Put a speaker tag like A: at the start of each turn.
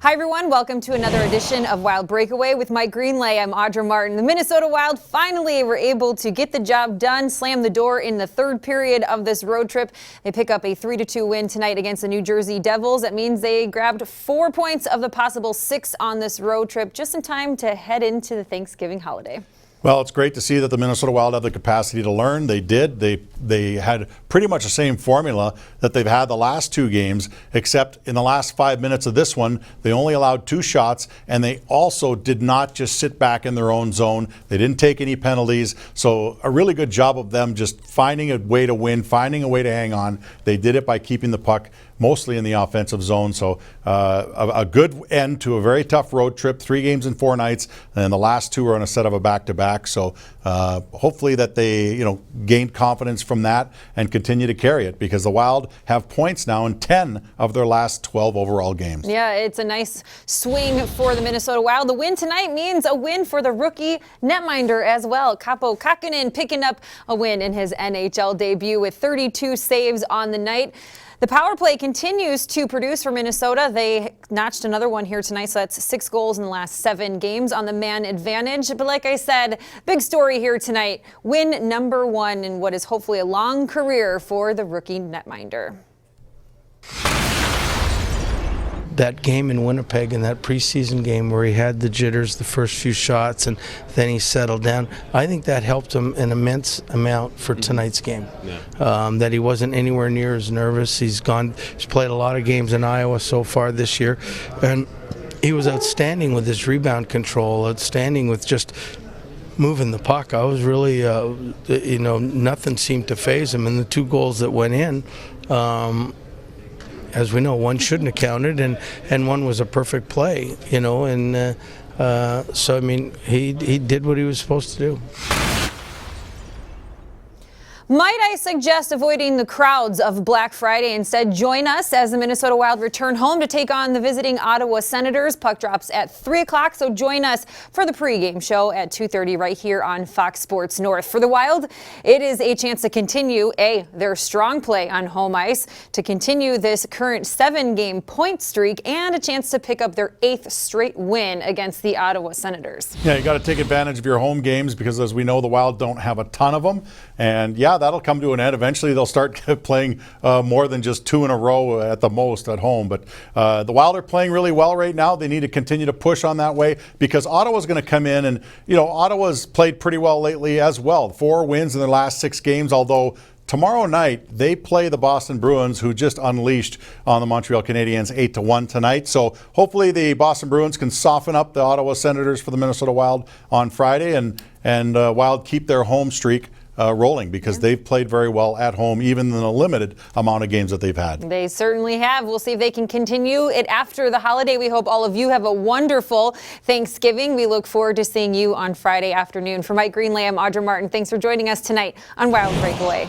A: Hi everyone, welcome to another edition of Wild Breakaway with Mike Greenlay. I'm Audra Martin. The Minnesota Wild finally were able to get the job done, slam the door in the third period of this road trip. They pick up a 3-2 win tonight against the New Jersey Devils. That means they grabbed 4 points of the possible 6 on this road trip, just in time to head into the Thanksgiving holiday.
B: Well, it's great to see that the Minnesota Wild have the capacity to learn. They did. They had pretty much the same formula that they've had the last 2 games, except in the last 5 minutes of this one, they only allowed 2 shots, and they also did not just sit back in their own zone. They didn't take any penalties. So a really good job of them just finding a way to win, finding a way to hang on. They did it by keeping the puck mostly in the offensive zone. So a good end to a very tough road trip, 3 games in 4 nights, and the last 2 are on a set of a back-to-back. So hopefully that they gained confidence from that and continue to carry it, because the Wild have points now in 10 of their last 12 overall games.
A: Yeah, it's a nice swing for the Minnesota Wild. The win tonight means a win for the rookie netminder as well. Kaapo Kähkönen picking up a win in his NHL debut with 32 saves on the night. The power play continues to produce for Minnesota. They notched another one here tonight, so that's 6 goals in the last 7 games on the man advantage. But like I said, big story here tonight. Win number 1 in what is hopefully a long career for the rookie netminder.
C: That game in Winnipeg, in that preseason game where he had the jitters the first few shots and then he settled down, I think that helped him an immense amount for tonight's game. Yeah. That he wasn't anywhere near as nervous. He's played a lot of games in Iowa so far this year, and he was outstanding with his rebound control, outstanding with just moving the puck. I was really, nothing seemed to faze him, and the 2 goals that went in, as we know, one shouldn't have counted, and one was a perfect play, and so I mean, he did what he was supposed to do.
A: Might I suggest avoiding the crowds of Black Friday? Instead, join us as the Minnesota Wild return home to take on the visiting Ottawa Senators. Puck drops at 3 o'clock, so join us for the pregame show at 2:30 right here on Fox Sports North. For the Wild, it is a chance to continue their strong play on home ice, to continue this current 7-game point streak, and a chance to pick up their 8th straight win against the Ottawa Senators.
B: Yeah, you got to take advantage of your home games, because as we know, the Wild don't have a ton of them. And yeah, that'll come to an end. Eventually, they'll start playing more than just 2 in a row at the most at home. But the Wild are playing really well right now. They need to continue to push on that way, because Ottawa's going to come in, and Ottawa's played pretty well lately as well. 4 wins in their last 6 games, although tomorrow night they play the Boston Bruins, who just unleashed on the Montreal Canadiens 8-1 tonight. So hopefully the Boston Bruins can soften up the Ottawa Senators for the Minnesota Wild on Friday, and Wild keep their home streak rolling, because they've played very well at home, even in the limited amount of games that they've had.
A: They certainly have. We'll see if they can continue it after the holiday. We hope all of you have a wonderful Thanksgiving. We look forward to seeing you on Friday afternoon. For Mike Greenlay, I'm Audra Martin. Thanks for joining us tonight on Wild Breakaway.